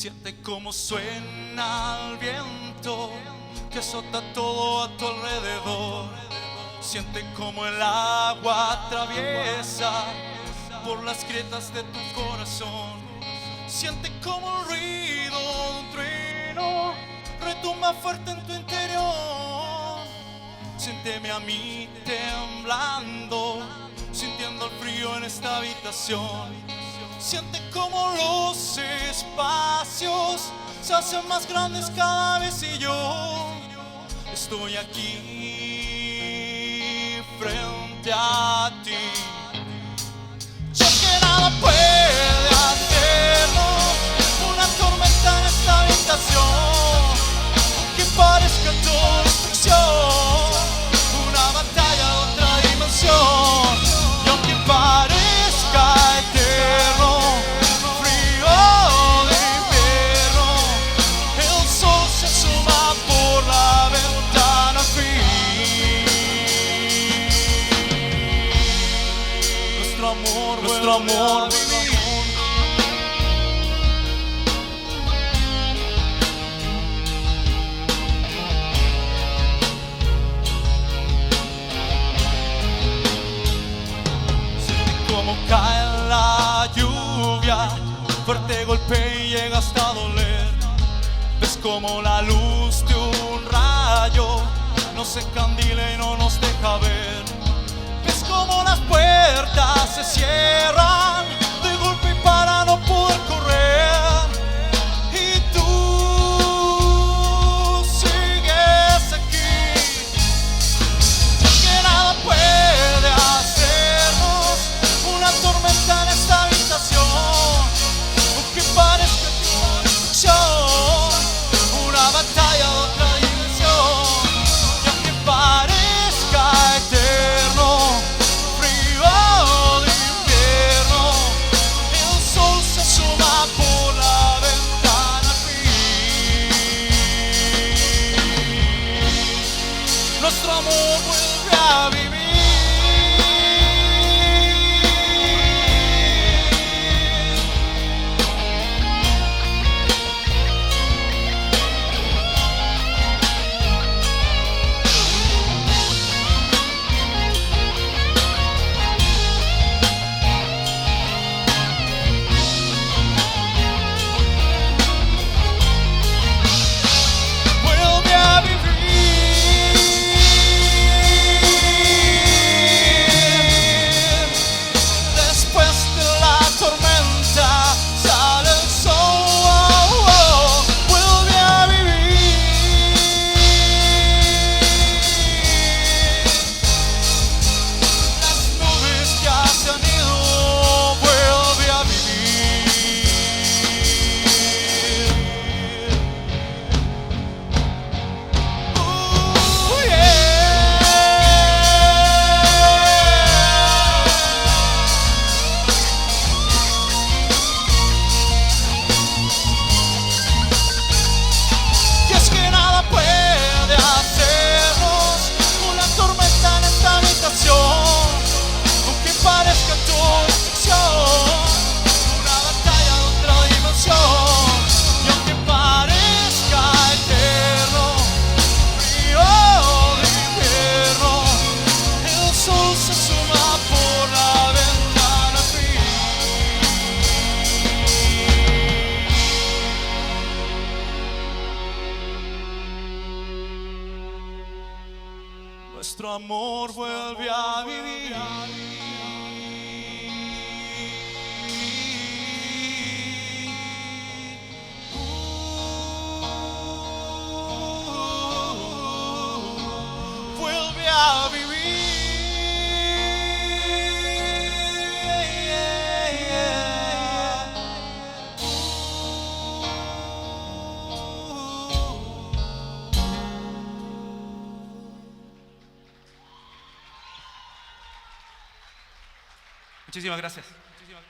Siente cómo suena el viento que azota todo a tu alrededor. Siente cómo el agua atraviesa por las grietas de tu corazón. Siente como el ruido de un trueno retumba fuerte en tu interior. Siénteme a mí temblando, sintiendo el frío en esta habitación. Siente como los espacios se hacen más grandes cada vez y yo estoy aquí frente a ti. Ya que nada puede hacernos una tormenta en esta habitación, que parezca todo destrucción, una batalla de otra dimensión. Y aunque parezca eterno, frío de invierno, el sol se asoma por la ventana al fin. Nuestro amor a vivir. Como cae la lluvia, fuerte golpea y llega hasta doler. Ves como la luz de un rayo nos encandila y no nos deja ver. Ves como las puertas se cierran de golpe para no poder correr. Y tú sigues aquí, que nada puede hacernos una tormenta en esta habitación, aunque parezca toda destrucción, una batalla de otra dimensión. Y aunque parezca eterno, frío de invierno, el sol se asoma por la ventana al fin. Nuestro amor vuelve a vivir. Vuelve a vivir. Después de la tormenta sale el sol. Vuelve a vivir. Las nubes ya se han ido. Vuelve a vivir. Y es que nada puede hacernos una tormenta en esta habitación, aunque parezca todo destrucción, una batalla de otra dimensión. Y aunque parezca eterno, frío de invierno, el sol se asoma por la ventana al fin. Nuestro amor vuelve a vivir. Vuelve a vivir. Muchísimas gracias.